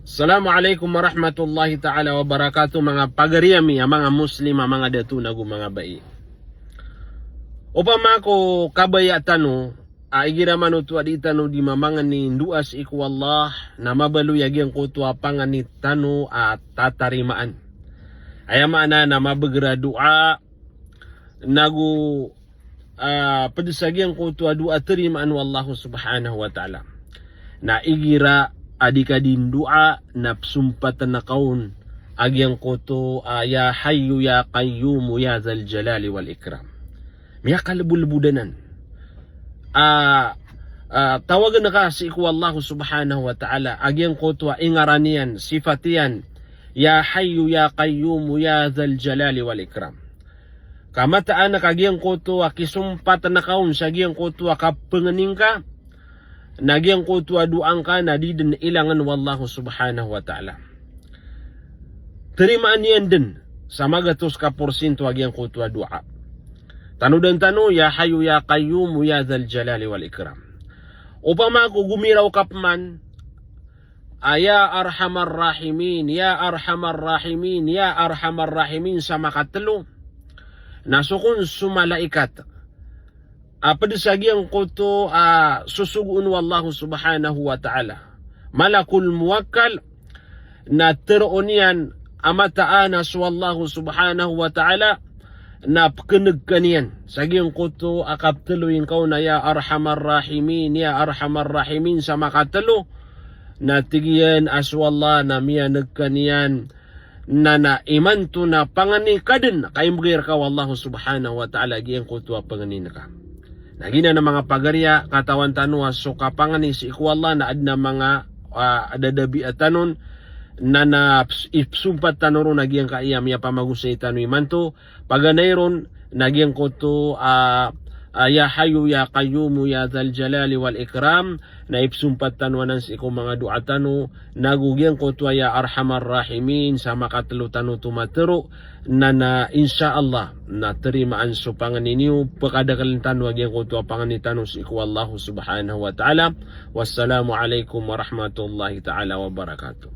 Assalamualaikum warahmatullahi ta'ala wabarakatuh mga pagariyami, mga muslim, mga datunago, mga bai. Upama ko kabaya tano, aigiraman utu aditano di mamangan ni duas iku Allah na mabalu yagyang kutu apangan ni tano at tatarimaan. Ayamana na mabagra doa nagu padasagyang kutu doa tarimaan wallahu subhanahu wa ta'ala. Na igira adika din doa na sumpatan na kaun agyang kutu ya hayyu ya qayyum ya zal jalali wal ikram. Miya kalabulbudanan. Tawagan na kasi iku Allah subhanahu wa ta'ala agyang kutu ingaranian sifatian ya hayyu ya qayyum ya zal jalali wal ikram. Kamataan na kagyang kutu kisumpatan na kaun sa agyang kutu kapengening ka nagyang kutu duang ka na di din ilangan wallahu subhanahu wa ta'ala. Terimaan niyan din sa magatos ka porsinto agyang kutu dua. Tano dan tano ya hayu ya qayyum ya zal jalali wal ikram. Upama ko gumiraw kapman ya arhamar rahimin ya arhamar rahimin ya arhamar rahimin sa makatlo nasukun sumalaikat padasagyang kuto susugun wallahu subhanahu wa ta'ala. Malakul muwakkal na teronian amataanas wallahu subhanahu wa ta'ala na pkeneg kanian. Sagyang kuto akapteluin kau na ya arhamar rahimin ya arhamar rahimin sa makatelo na tigiyan aswallah na miyanag kanian na iman to na pangani kadin kaimbgir ka wallahu subhanahu wa ta'ala giyang kuto panganin ka. Nagina na mga pagarya katawan tanwa so kapangani si iku Allah na adna mga adadabi atanon na ipsumpat tanoro nagyang kaiyam ya pamagusay tanwi manto paganayron nagyang koto ya hayu ya qayyum ya zal jalali wal ikram na ipsumpat tanwanan si iku mga dua tano nagugyang koto ya arhamar rahimin sa makatlo tano tumatero na insyaallah na terimaan so panganiniw pakadakalintan wag yang kutu panganitan si iku Allah subhanahu wa ta'ala. Wassalamu alaikum warahmatullahi ta'ala wabarakatuh.